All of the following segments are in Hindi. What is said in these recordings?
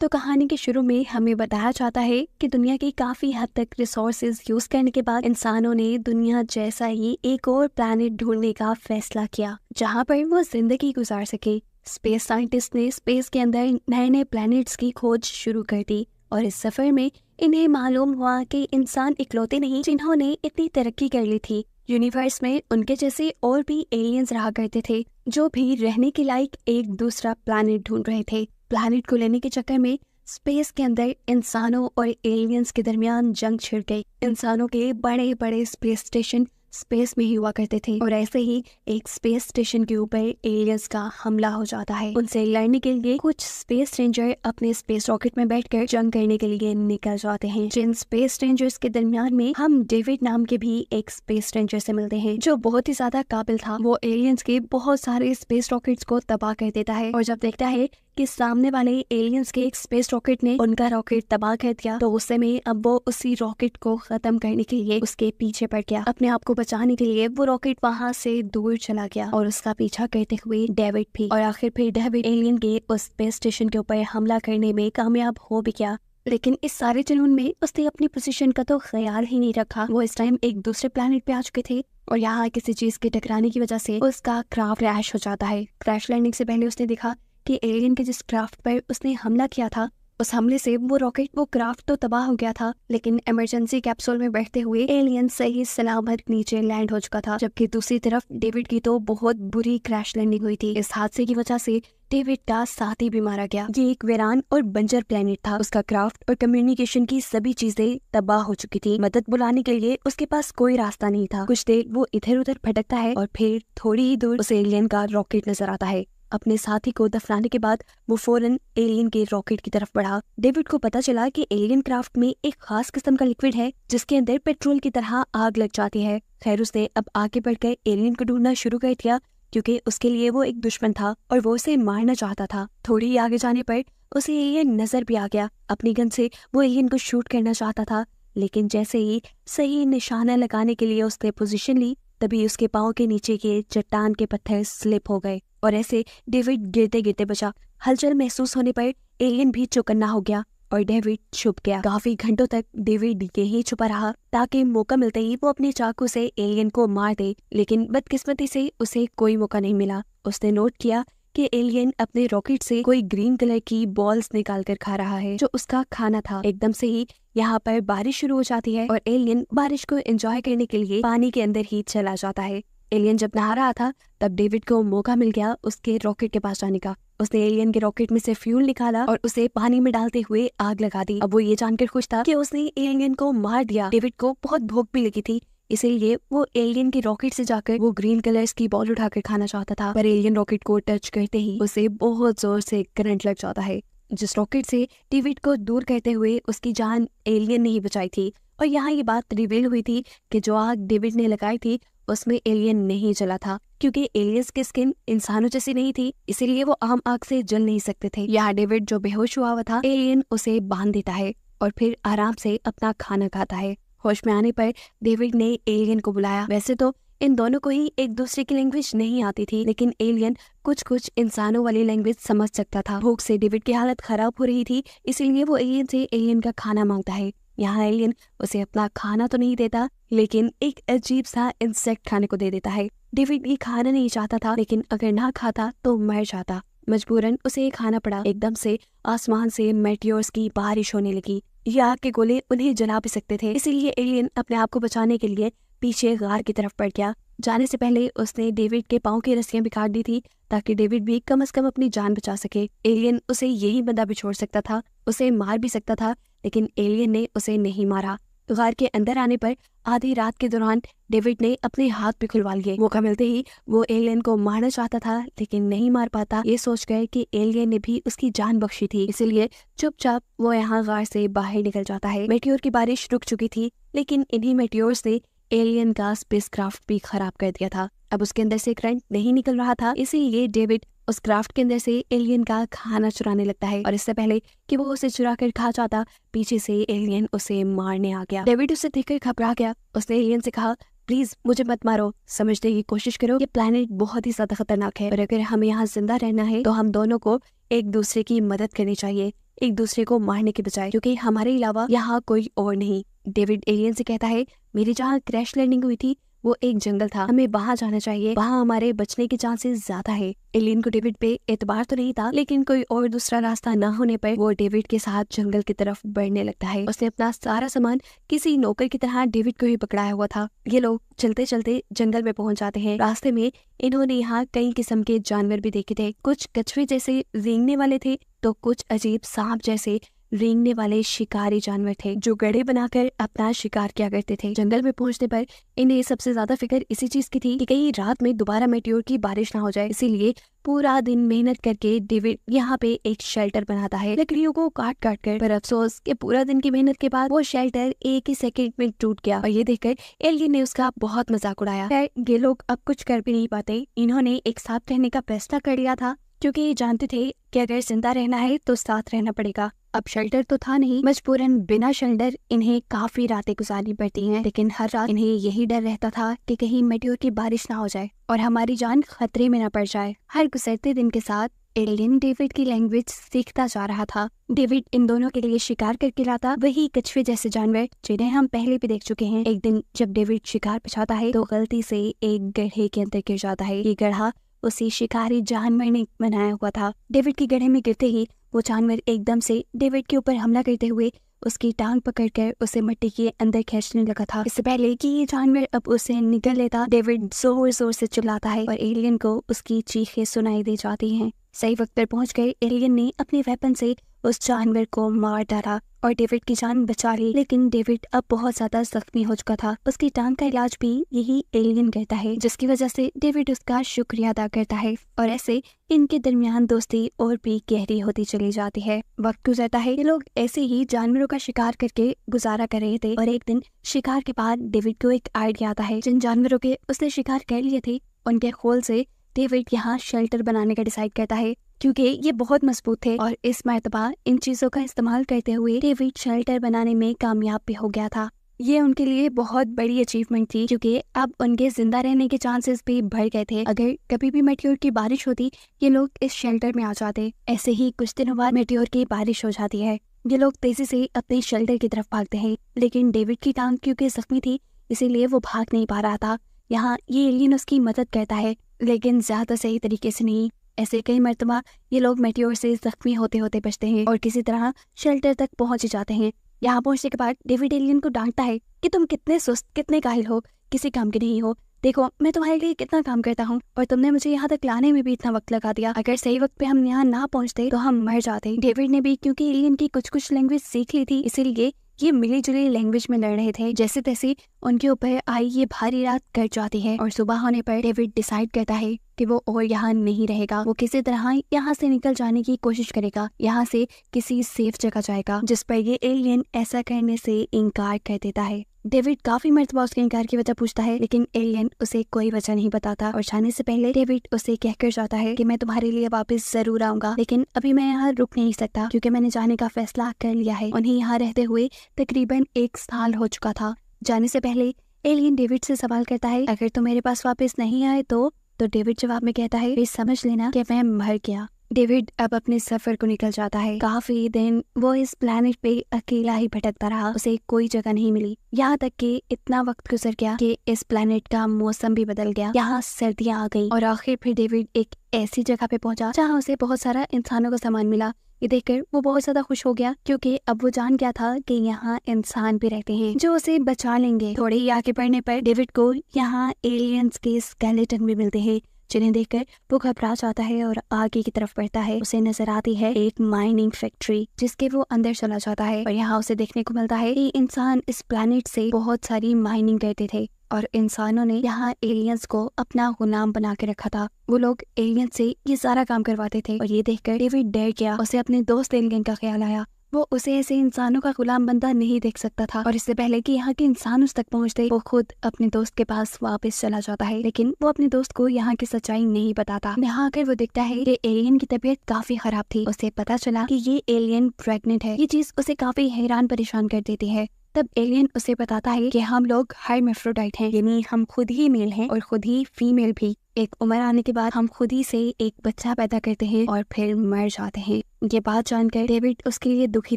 तो कहानी के शुरू में हमें बताया जाता है कि दुनिया की काफी हद तक रिसोर्सेज यूज करने के बाद इंसानों ने दुनिया जैसा ही एक और प्लैनेट ढूंढने का फैसला किया जहां पर वो जिंदगी गुजार सके। स्पेस साइंटिस्ट ने स्पेस के अंदर नए नए प्लैनेट्स की खोज शुरू कर दी और इस सफर में इन्हें मालूम हुआ कि इंसान इकलौते नहीं जिन्होंने इतनी तरक्की कर ली थी। यूनिवर्स में उनके जैसे और भी एलियंस रहा करते थे जो भी रहने के लायक एक दूसरा प्लैनेट ढूंढ रहे थे। प्लैनेट को लेने के चक्कर में स्पेस के अंदर इंसानों और एलियंस के दरमियान जंग छिड़ गई। इंसानों के बड़े बड़े स्पेस स्टेशन स्पेस में ही हुआ करते थे और ऐसे ही एक स्पेस स्टेशन के ऊपर एलियंस का हमला हो जाता है। उनसे लड़ने के लिए कुछ स्पेस रेंजर अपने स्पेस रॉकेट में बैठकर जंग करने के लिए निकल जाते हैं। जिन स्पेस रेंजर्स के दरमियान में हम डेविड नाम के भी एक स्पेस रेंजर से मिलते हैं जो बहुत ही ज्यादा काबिल था। वो एलियंस के बहुत सारे स्पेस रॉकेट्स को तबाह कर देता है और जब देखता है कि सामने वाले एलियंस के एक स्पेस रॉकेट ने उनका रॉकेट तबाह कर दिया तो उस समय अब वो उसी रॉकेट को खत्म करने के लिए उसके पीछे पड़ गया। अपने आप को बचाने के लिए वो रॉकेट वहाँ से दूर चला गया और उसका पीछा करते हुए डेविड भी। और आखिर फिर डेविड एलियन के उस स्पेस स्टेशन के ऊपर हमला करने में कामयाब हो भी गया। लेकिन इस सारे जुनून में उसने अपनी पोजीशन का तो ख्याल ही नहीं रखा। वो इस टाइम एक दूसरे प्लैनेट पे आ चुके थे और यहाँ किसी चीज के टकराने की वजह से उसका क्राफ्ट क्रैश हो जाता है। क्रैश लैंडिंग से पहले उसने देखा कि एलियन के जिस क्राफ्ट पर उसने हमला किया था उस हमले से वो रॉकेट वो क्राफ्ट तो तबाह हो गया था लेकिन इमरजेंसी कैप्सूल में बैठते हुए एलियन सही सलामत नीचे लैंड हो चुका था। जबकि दूसरी तरफ डेविड की तो बहुत बुरी क्रैश लैंडिंग हुई थी। इस हादसे की वजह से डेविड का साथी भी मारा गया। ये एक वीरान और बंजर प्लेनेट था। उसका क्राफ्ट और कम्युनिकेशन की सभी चीजें तबाह हो चुकी थी। मदद बुलाने के लिए उसके पास कोई रास्ता नहीं था। कुछ देर वो इधर उधर भटकता है और फिर थोड़ी ही दूर उसे एलियन का रॉकेट नजर आता है। अपने साथी को दफनाने के बाद वो फौरन एलियन के रॉकेट की तरफ बढ़ा। डेविड को पता चला कि एलियन क्राफ्ट में एक खास किस्म का लिक्विड है जिसके अंदर पेट्रोल की तरह आग लग जाती है। खैर उसने अब आगे बढ़कर एलियन को ढूंढना शुरू कर दिया क्योंकि उसके लिए वो एक दुश्मन था और वो उसे मारना चाहता था। थोड़ी ही आगे जाने पर उसे एलियन नजर भी आ गया। अपनी गन से वो एलियन को शूट करना चाहता था लेकिन जैसे ही सही निशाना लगाने के लिए उसने पोजीशन ली तभी उसके पाँव के नीचे के चट्टान के पत्थर स्लिप हो गए और ऐसे डेविड गिरते गिरते बचा। हलचल महसूस होने पर एलियन भी चौकन्ना हो गया और डेविड छुप गया। काफी घंटों तक डेविड यहीं छुपा रहा ताकि मौका मिलते ही वो अपने चाकू से एलियन को मार दे लेकिन बदकिस्मती से उसे कोई मौका नहीं मिला। उसने नोट किया कि एलियन अपने रॉकेट से कोई ग्रीन कलर की बॉल्स निकाल कर खा रहा है जो उसका खाना था। एकदम से ही यहाँ पर बारिश शुरू हो जाती है और एलियन बारिश को एंजॉय करने के लिए पानी के अंदर ही चला जाता है। एलियन जब नहा रहा था तब डेविड को मौका मिल गया उसके रॉकेट के पास जाने का। उसने एलियन के रॉकेट में से फ्यूल निकाला और उसे पानी में डालते हुए आग लगा दी। अब वो ये जानकर खुश था कि उसने एलियन को मार दिया। डेविड को बहुत भूख भी लगी थी इसीलिए वो एलियन के रॉकेट से जाकर वो ग्रीन कलर्स की बॉल उठाकर खाना चाहता था पर एलियन रॉकेट को टच करते ही उसे बहुत जोर से करंट लग जाता है जिस रॉकेट से डेविड को दूर करते हुए उसकी जान एलियन ने ही बचाई थी। और यहाँ ये बात रिवील हुई थी कि जो आग डेविड ने लगाई थी उसमें एलियन नहीं जला था क्योंकि एलियंस की स्किन इंसानों जैसी नहीं थी इसीलिए वो आम आग से जल नहीं सकते थे। यहाँ डेविड जो बेहोश हुआ था एलियन उसे बांध देता है और फिर आराम से अपना खाना खाता है। होश में आने पर डेविड ने एलियन को बुलाया। वैसे तो इन दोनों को ही एक दूसरे की लैंग्वेज नहीं आती थी लेकिन एलियन कुछ कुछ इंसानों वाली लैंग्वेज समझ सकता था। भूख से डेविड की हालत खराब हो रही थी इसीलिए वो एलियन से एलियन का खाना मांगता है। यहाँ एलियन उसे अपना खाना तो नहीं देता लेकिन एक अजीब सा इंसेक्ट खाने को दे देता है। डेविड ये खाना नहीं चाहता था लेकिन अगर ना खाता तो मर जाता। मजबूरन उसे खाना पड़ा। एकदम से आसमान से मेटियोर्स की बारिश होने लगी। ये आग के गोले उन्हें जला भी सकते थे इसीलिए एलियन अपने आप को बचाने के लिए पीछे गार की तरफ बढ़ गया। जाने से पहले उसने डेविड के पाँव की रस्सियां भी काट दी थी ताकि डेविड भी कम से कम अपनी जान बचा सके। एलियन उसे यही बंदा भी छोड़ सकता था, उसे मार भी सकता था लेकिन एलियन ने उसे नहीं मारा। गार के अंदर आने पर आधी रात के दौरान डेविड ने अपने हाथ भी खुलवा लिए। मौका मिलते ही वो एलियन को मारना चाहता था लेकिन नहीं मार पाता। ये सोच गए कि एलियन ने भी उसकी जान बख्शी थी इसलिए चुपचाप वो यहाँ गार से बाहर निकल जाता है। मेटियोर की बारिश रुक चुकी थी लेकिन इन्हीं मेटियोर्स ने एलियन का स्पेसक्राफ्ट भी खराब कर दिया था। अब उसके अंदर से करंट नहीं निकल रहा था इसीलिए डेविड उस क्राफ्ट के अंदर से एलियन का खाना चुराने लगता है और इससे पहले कि वो उसे चुरा कर खा जाता पीछे से एलियन उसे मारने आ गया। डेविड उसे देखकर घबरा गया। उसने एलियन से कहा, प्लीज मुझे मत मारो, समझने की कोशिश करो, ये प्लेनेट बहुत ही ज्यादा खतरनाक है और अगर हमें यहाँ जिंदा रहना है तो हम दोनों को एक दूसरे की मदद करनी चाहिए। एक दूसरे को मारने के बजाय, क्योंकि हमारे अलावा यहाँ कोई और नहीं। डेविड एलियन से कहता है, मेरी जहाँ क्रैश लैंडिंग हुई थी वो एक जंगल था, हमें वहाँ जाना चाहिए, वहाँ हमारे बचने के चांसेस ज्यादा है। एलियन को डेविड पे एतबार तो नहीं था, लेकिन कोई और दूसरा रास्ता न होने पर वो डेविड के साथ जंगल की तरफ बढ़ने लगता है। उसने अपना सारा सामान किसी नौकर की तरह डेविड को ही पकड़ाया हुआ था। ये लोग चलते चलते जंगल में पहुंच जाते हैं। रास्ते में इन्होंने यहाँ कई किस्म के जानवर भी देखे थे। कुछ कछुए जैसे रेंगने वाले थे, तो कुछ अजीब सांप जैसे रेंगने वाले शिकारी जानवर थे जो गड्ढे बनाकर अपना शिकार किया करते थे। जंगल में पहुंचने पर इन्हें सबसे ज्यादा फिक्र इसी चीज की थी कि कहीं रात में दोबारा मेटियोर की बारिश ना हो जाए। इसीलिए पूरा दिन मेहनत करके डेविड यहाँ पे एक शेल्टर बनाता है लकड़ियों को काट काट कर। पर अफसोस कि पूरा दिन की मेहनत के बाद वो शेल्टर एक ही सेकंड में टूट गया और ये देखकर एलियन ने उसका बहुत मजाक उड़ाया। खैर ये लोग अब कुछ कर भी नहीं पाते। इन्होंने एक साथ रहने का फैसला कर लिया था, क्योंकि ये जानते थे कि अगर जिंदा रहना है तो साथ रहना पड़ेगा। अब शेल्टर तो था नहीं, मजबूरन बिना शेल्टर इन्हें काफी रातें गुजारनी पड़ती हैं। लेकिन हर रात इन्हें यही डर रहता था कि कहीं मेटियोर की बारिश ना हो जाए और हमारी जान खतरे में ना पड़ जाए। हर गुजरते दिन के साथ एलियन डेविड की लैंग्वेज सीखता जा रहा था। डेविड इन दोनों के लिए शिकार करके लाता वही कछुए जैसे जानवर जिन्हें हम पहले भी देख चुके हैं। एक दिन जब डेविड शिकार बचाता है तो गलती से एक गड्ढे के अंदर गिर जाता है। ये गड्ढा उसी शिकारी जानवर ने बनाया हुआ था। डेविड की गड्ढे में गिरते ही वो जानवर एकदम से डेविड के ऊपर हमला करते हुए उसकी टांग पकड़कर उसे मिट्टी के अंदर खींचने लगा था। इससे पहले कि ये जानवर अब उसे निगल लेता, डेविड जोर जोर से चिल्लाता है और एलियन को उसकी चीखें सुनाई दे जाती हैं। सही वक्त पर पहुंच गए एलियन ने अपने वेपन से उस जानवर को मार डाला और डेविड की जान बचा ली। लेकिन डेविड अब बहुत ज्यादा जख्मी हो चुका था। उसकी टांग का इलाज भी यही एलियन करता है, जिसकी वजह से डेविड उसका शुक्रिया अदा करता है और ऐसे इनके दरमियान दोस्ती और भी गहरी होती चली जाती है। वक्त गुजरता है, ये लोग ऐसे ही जानवरों का शिकार करके गुजारा कर रहे थे और एक दिन शिकार के बाद डेविड को एक आइडिया आता है। जिन जानवरों के उसने शिकार कर लिए थे उनके खोल से डेविड यहाँ शेल्टर बनाने का डिसाइड करता है, क्योंकि ये बहुत मजबूत थे और इस मर्तबा इन चीजों का इस्तेमाल करते हुए डेविड शेल्टर बनाने में कामयाब भी हो गया था। ये उनके लिए बहुत बड़ी अचीवमेंट थी, क्योंकि अब उनके जिंदा रहने के चांसेस भी बढ़ गए थे। अगर कभी भी मेटियोर की बारिश होती ये लोग इस शेल्टर में आ जाते। ऐसे ही कुछ दिनों बाद मेटियोर की बारिश हो जाती है। ये लोग तेजी से अपने शेल्टर की तरफ भागते हैं, लेकिन डेविड की टांग क्योंकि जख्मी थी इसीलिए वो भाग नहीं पा रहा था। यहाँ ये एलियन उसकी मदद करता है, लेकिन ज्यादा सही तरीके से नहीं। ऐसे कई मर्तबा ये लोग मेटियोर से जख्मी होते होते बचते हैं और किसी तरह शेल्टर तक पहुंच जाते हैं। यहाँ पहुंचने के बाद डेविड एलियन को डांटता है कि तुम कितने सुस्त, कितने काहिल हो, किसी काम के नहीं हो। देखो मैं तुम्हारे लिए कितना काम करता हूँ और तुमने मुझे यहाँ तक लाने में भी इतना वक्त लगा दिया। अगर सही वक्त पे हम यहाँ ना पहुँचते तो हम मर जाते। डेविड ने भी क्योंकि एलियन की कुछ लैंग्वेज सीख ली थी, इसीलिए ये मिली जुली लैंग्वेज में लड़ रहे थे। जैसे तैसे उनके ऊपर आई ये भारी रात कट जाती है और सुबह होने पर डेविड डिसाइड करता है कि वो और यहाँ नहीं रहेगा। वो किसी तरह यहाँ से निकल जाने की कोशिश करेगा, यहाँ से किसी सेफ जगह जाएगा, जिस पर ये एलियन ऐसा करने से इनकार कर देता है। डेविड काफी मर्तबा उसके इनकार की वजह पूछता है, लेकिन एलियन उसे कोई वजह नहीं बताता और जाने से पहले डेविड उसे कहकर जाता है कि मैं तुम्हारे लिए वापस जरूर आऊंगा, लेकिन अभी मैं यहाँ रुक नहीं सकता क्योंकि मैंने जाने का फैसला कर लिया है। उन्हें यहाँ रहते हुए तकरीबन 1 साल हो चुका था। जाने से पहले एलियन डेविड से सवाल करता है, अगर तुम मेरे पास वापस नहीं आए तो डेविड जवाब में कहता है, फिर समझ लेना कि मैं मर गया। डेविड अब अपने सफर को निकल जाता है। काफी दिन वो इस प्लेनेट पे अकेला ही भटकता रहा, उसे कोई जगह नहीं मिली। यहाँ तक कि इतना वक्त गुजर गया कि इस प्लेनेट का मौसम भी बदल गया, यहाँ सर्दियाँ आ गई और आखिर फिर डेविड एक ऐसी जगह पे पहुंचा जहाँ उसे बहुत सारा इंसानों का सामान मिला। ये देखकर वो बहुत ज्यादा खुश हो गया, क्योंकि अब वो जान गया था कि यहाँ इंसान भी रहते हैं जो उसे बचा लेंगे। थोड़े ही आगे बढ़ने पर डेविड को यहाँ एलियंस के स्केलेटन भी मिलते हैं, जिन्हें देखकर वो घबरा जाता है और आगे की तरफ बढ़ता है। उसे नजर आती है एक माइनिंग फैक्ट्री, जिसके वो अंदर चला जाता है और यहाँ उसे देखने को मिलता है कि इंसान इस प्लेनेट से बहुत सारी माइनिंग करते थे और इंसानों ने यहाँ एलियंस को अपना गुलाम बना के रखा था। वो लोग एलियन से ये सारा काम करवाते थे और ये देखकर डेविड डर गया। उसे अपने दोस्त एलियन का ख्याल आया। वो उसे ऐसे इंसानों का गुलाम बनता नहीं देख सकता था और इससे पहले कि यहाँ के इंसान उस तक पहुँचते वो खुद अपने दोस्त के पास वापस चला जाता है, लेकिन वो अपने दोस्त को यहाँ की सच्चाई नहीं बताता। यहाँ आकर वो देखता है कि एलियन की तबीयत काफी खराब थी। उसे पता चला कि ये एलियन प्रेग्नेंट है। ये चीज उसे काफी हैरान परेशान कर देती है। तब एलियन उसे बताता है कि हम लोग हर्मेफ्रोडाइट हैं, यानी हम खुद ही मेल हैं और खुद ही फीमेल भी। एक उम्र आने के बाद हम खुद ही से एक बच्चा पैदा करते हैं और फिर मर जाते हैं। ये बात जानकर डेविड उसके लिए दुखी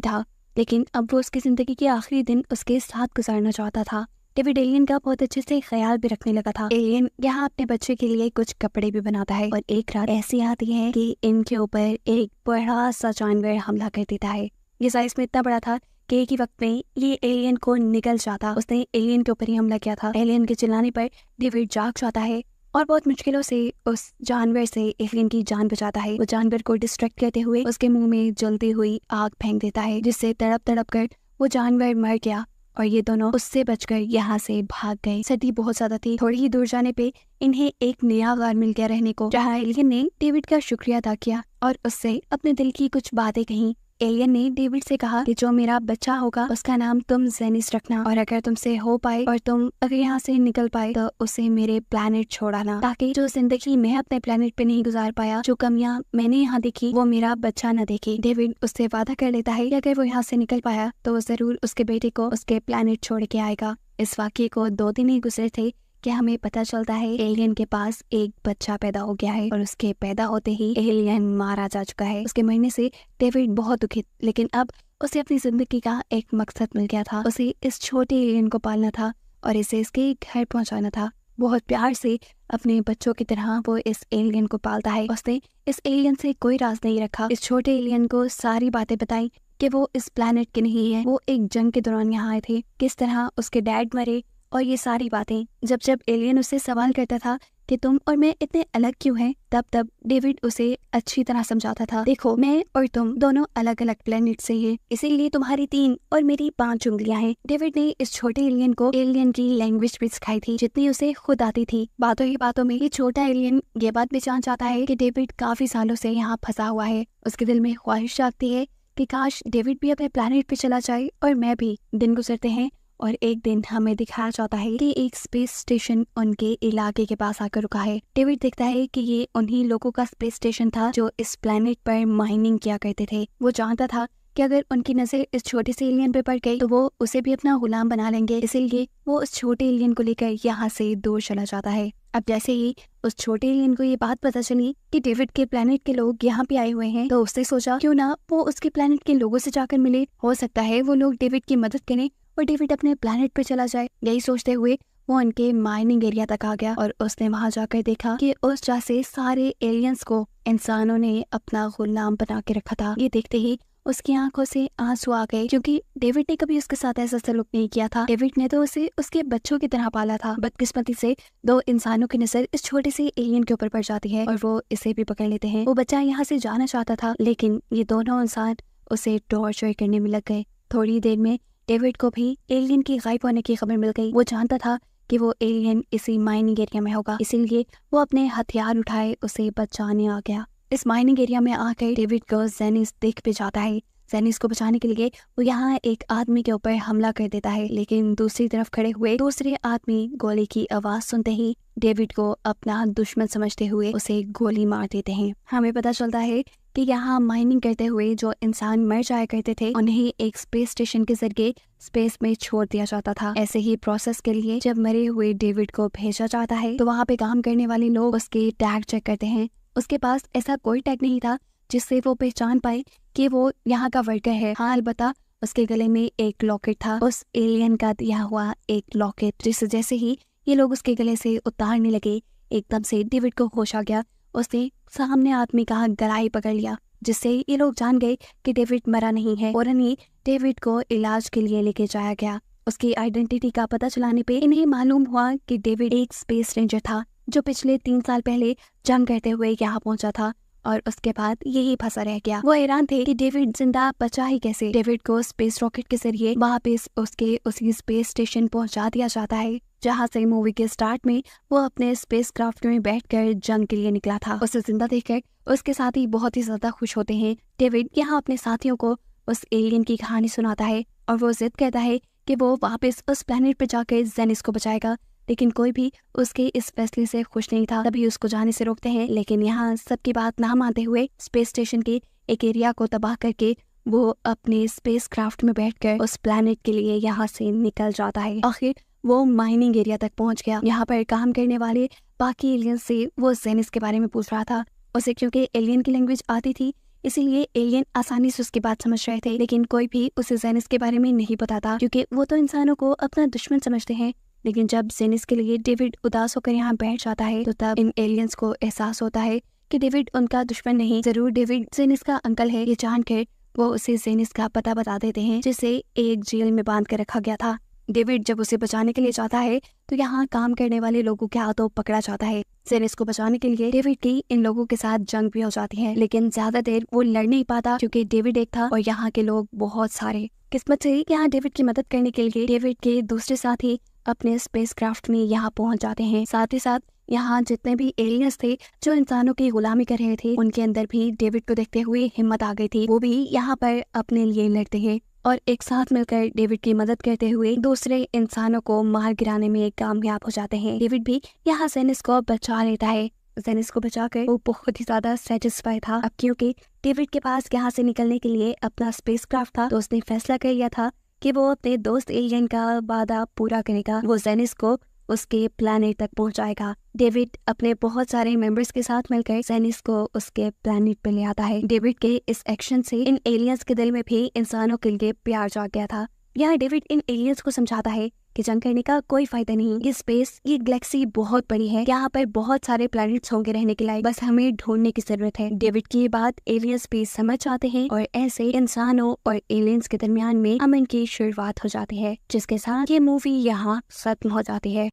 था, लेकिन अब वो उसकी जिंदगी के आखिरी दिन उसके साथ गुजारना चाहता था। डेविड एलियन का बहुत अच्छे से ख्याल भी रखने लगा था। एलियन यहाँ अपने बच्चे के लिए कुछ कपड़े भी बनाता है और एक रात ऐसी आती है कि इनके ऊपर एक बड़ा सा जानवर हमला कर देता है। ये साइज में इतना बड़ा था कि एक ही वक्त में ये एलियन को निकल जाता। उसने एलियन के ऊपर ही हमला किया था। एलियन के चिल्लाने पर डेविड जाग जाता है और बहुत मुश्किलों से उस जानवर से एलियन की जान बचाता है। वो जानवर को डिस्ट्रैक्ट करते हुए उसके मुंह में जलती हुई आग फेंक देता है, जिससे तड़प तड़प कर वो जानवर मर गया और ये दोनों उससे बचकर यहाँ से भाग गए। सर्दी बहुत ज्यादा थी। थोड़ी ही दूर जाने पे इन्हें एक नया घर मिल गया रहने को, जहाँ एलियन ने डेविड का शुक्रिया अदा किया और उससे अपने दिल की कुछ बातें कही। एलियन ने डेविड से कहा कि जो मेरा बच्चा होगा उसका नाम तुम जेनिस रखना, और अगर तुमसे हो पाए और तुम अगर यहाँ से निकल पाए तो उसे मेरे प्लेनेट छोड़ाना, ताकि जो जिंदगी मैं अपने प्लेनेट पे नहीं गुजार पाया, जो कमियां मैंने यहाँ देखी, वो मेरा बच्चा न देखे। डेविड उससे वादा कर लेता है कि अगर वो यहाँ से निकल पाया तो वो जरूर उसके बेटे को उसके प्लेनेट छोड़ के आएगा। इस वाक्य को 2 दिन ही गुजरे थे कि हमें पता चलता है एलियन के पास एक बच्चा पैदा हो गया है और उसके पैदा होते ही एलियन मारा जा चुका है। उसके मरने से डेविड बहुत दुखित, लेकिन अब उसे अपनी जिंदगी का एक मकसद मिल गया था। उसे इस छोटे एलियन को पालना था और इसे इसके घर पहुंचाना था। बहुत प्यार से अपने बच्चों की तरह वो इस एलियन को पालता है। उसने इस एलियन से कोई राज नहीं रखा। इस छोटे एलियन को सारी बातें बताई कि वो इस प्लेनेट के नहीं है, वो एक जंग के दौरान यहाँ आए थे, किस तरह उसके डैड मरे और ये सारी बातें। जब जब एलियन उससे सवाल करता था कि तुम और मैं इतने अलग क्यों हैं, तब तब डेविड उसे अच्छी तरह समझाता था, देखो मैं और तुम दोनों अलग अलग प्लेनेट से हैं, इसीलिए तुम्हारी 3 और मेरी 5 उंगलियां हैं। डेविड ने इस छोटे एलियन को एलियन की लैंग्वेज भी सिखाई थी, जितनी उसे खुद आती थी। बातों ही बातों में ये छोटा एलियन ये बात भी जान जाता है कि डेविड काफी सालों से यहाँ फंसा हुआ है। उसके दिल में ख्वाहिश जागती है कि काश डेविड भी अपने प्लेनेट पे चला जाए और मैं भी। दिन गुजरते हैं और एक दिन हमें दिखाया जाता है कि एक स्पेस स्टेशन उनके इलाके के पास आकर रुका है। डेविड देखता है कि ये उन्हीं लोगों का स्पेस स्टेशन था जो इस प्लेनेट पर माइनिंग किया करते थे। वो जानता था कि अगर उनकी नजर इस छोटे से एलियन पे पड़ गई तो वो उसे भी अपना गुलाम बना लेंगे, इसीलिए वो उस छोटे एलियन को लेकर यहाँ से दूर चला जाता है। अब जैसे ही उस छोटे एलियन को ये बात पता चली कि डेविड के प्लेनेट के लोग यहाँ पे आए हुए हैं, तो उसने सोचा क्यों ना वो उसके प्लेनेट के लोगों से जाकर मिले, हो सकता है वो लोग डेविड की मदद करें और डेविड अपने प्लेनेट पे चला जाए। यही सोचते हुए वो उनके माइनिंग एरिया तक आ गया और उसने वहां जाकर देखा कि उस जगह से सारे एलियंस को इंसानों ने अपना गुलाम बना के रखा था। ये देखते ही उसकी आंखों से आंसू आ गए, क्योंकि डेविड ने कभी उसके साथ ऐसा सलूक नहीं किया था। डेविड ने तो उसे उसके बच्चों की तरह पाला था। बदकिस्मती से 2 इंसानों की नजर इस छोटे से एलियन के ऊपर पड़ जाती है और वो इसे भी पकड़ लेते हैं। वो बच्चा यहाँ से जाना चाहता था, लेकिन ये दोनों इंसान उसे टॉर्चर करने में लग गए। थोड़ी देर में डेविड को भी एलियन की गायब होने की खबर मिल गई। वो जानता था कि वो एलियन इसी माइनिंग एरिया में होगा, इसीलिए वो अपने हथियार उठाए उसे बचाने आ गया। इस माइनिंग एरिया में आकर डेविड को जेनिस देख भी जाता है। जेनिस को बचाने के लिए वो यहाँ एक आदमी के ऊपर हमला कर देता है, लेकिन दूसरी तरफ खड़े हुए दूसरे आदमी गोली की आवाज सुनते ही डेविड को अपना दुश्मन समझते हुए उसे गोली मार देते हैं। हमें पता चलता है कि यहाँ माइनिंग करते हुए जो इंसान मर जाया करते थे उन्हें एक स्पेस स्टेशन के जरिए स्पेस में छोड़ दिया जाता था। ऐसे ही प्रोसेस के लिए जब मरे हुए डेविड को भेजा जाता है तो वहाँ पे काम करने वाले लोग उसके टैग चेक करते हैं। उसके पास ऐसा कोई टैग नहीं था जिससे वो पहचान पाए कि वो यहाँ का वर्कर है। हाँ, अलबत्ता उसके गले में एक लॉकेट था, उस एलियन का दिया हुआ एक लॉकेट, जिसे जैसे ही ये लोग उसके गले से उतारने लगे एकदम से डेविड को होश आ गया। उसने सामने आदमी का गला ही पकड़ लिया, जिससे ये लोग जान गए कि डेविड मरा नहीं है। फौरन ही डेविड को इलाज के लिए लेके जाया गया। उसकी आइडेंटिटी का पता चलाने पे इन्हें मालूम हुआ कि डेविड एक स्पेस रेंजर था जो पिछले 3 साल पहले जंग करते हुए यहाँ पहुंचा था और उसके बाद यही फंसा रह गया। वो हैरान थे कि डेविड जिंदा बचा ही कैसे। डेविड को स्पेस रॉकेट के जरिए वापस उसके उसी स्पेस स्टेशन पहुंचा दिया जाता है जहां से मूवी के स्टार्ट में वो अपने स्पेस क्राफ्ट में बैठकर जंग के लिए निकला था। उसे जिंदा देखकर उसके साथी बहुत ही ज्यादा खुश होते हैं। डेविड यहाँ अपने साथियों को उस एलियन की कहानी सुनाता है और वो जिद करता है कि वो वापस उस प्लेनेट पे जाकर जेनिस को बचाएगा, लेकिन कोई भी उसके इस फैसले से खुश नहीं था। तभी उसको जाने से रोकते हैं, लेकिन यहाँ सबकी बात ना मानते हुए स्पेस स्टेशन के एक एरिया को तबाह करके वो अपने स्पेस क्राफ्ट में बैठकर उस प्लेनेट के लिए यहाँ से निकल जाता है। आखिर वो माइनिंग एरिया तक पहुंच गया। यहाँ पर काम करने वाले बाकी एलियन से वो जेनिस के बारे में पूछ रहा था। उसे क्योंकि एलियन की लैंग्वेज आती थी, इसीलिए एलियन आसानी से उसकी बात समझ रहे थे। लेकिन कोई भी उसे जेनिस के बारे में नहीं बताता, क्योंकि वो तो इंसानों को अपना दुश्मन समझते हैं। लेकिन जब जेनिस के लिए डेविड उदास होकर यहाँ बैठ जाता है, तो तब इन एलियंस को एहसास होता है कि डेविड उनका दुश्मन नहीं, जरूर डेविड जेनिस का अंकल है। ये जानकर वो उसे जेनिस का पता बता देते हैं, जिसे एक जेल में बांध कर रखा गया था। डेविड जब उसे बचाने के लिए जाता है, तो यहाँ काम करने वाले लोगों के हाथों पकड़ा जाता है। जेनिस को बचाने के लिए डेविड की इन लोगों के साथ जंग भी हो जाती है, लेकिन ज्यादा देर वो लड़ नहीं पाता, क्योंकि डेविड एक था और यहाँ के लोग बहुत सारे। किस्मत से यहाँ डेविड की मदद करने के लिए डेविड के दूसरे साथी अपने स्पेसक्राफ्ट में यहाँ पहुंच जाते हैं। साथ ही साथ यहाँ जितने भी एलियंस थे जो इंसानों की गुलामी कर रहे थे, उनके अंदर भी डेविड को देखते हुए हिम्मत आ गई थी। वो भी यहाँ पर अपने लिए लड़ते हैं और एक साथ मिलकर डेविड की मदद करते हुए दूसरे इंसानों को मार गिराने में कामयाब हो जाते हैं। डेविड भी यहाँ जेनिस को बचा लेता है। जेनिस को बचाकर वो बहुत ही ज्यादा सेटिस्फाई था। अब क्योंकि डेविड के पास यहाँ से निकलने के लिए अपना स्पेसक्राफ्ट था, तो उसने फैसला कर लिया था कि वो अपने दोस्त एलियन का वादा पूरा करेगा। वो जेनिस को उसके प्लैनेट तक पहुंचाएगा। डेविड अपने बहुत सारे मेंबर्स के साथ मिलकर जेनिस को उसके प्लैनेट पे ले आता है। डेविड के इस एक्शन से इन एलियंस के दिल में भी इंसानों के लिए प्यार जाग गया था। यहाँ डेविड इन एलियंस को समझाता है कि जंग करने का कोई फायदा नहीं। ये स्पेस, ये गैलेक्सी बहुत बड़ी है, यहाँ पर बहुत सारे प्लैनेट्स होंगे रहने के लिए, बस हमें ढूंढने की जरूरत है। डेविड की ये बात एलियंस भी समझ आते हैं और ऐसे इंसानों और एलियंस के दरमियान में अमन की शुरुआत हो जाती है, जिसके साथ ये मूवी यहाँ खत्म हो जाती है।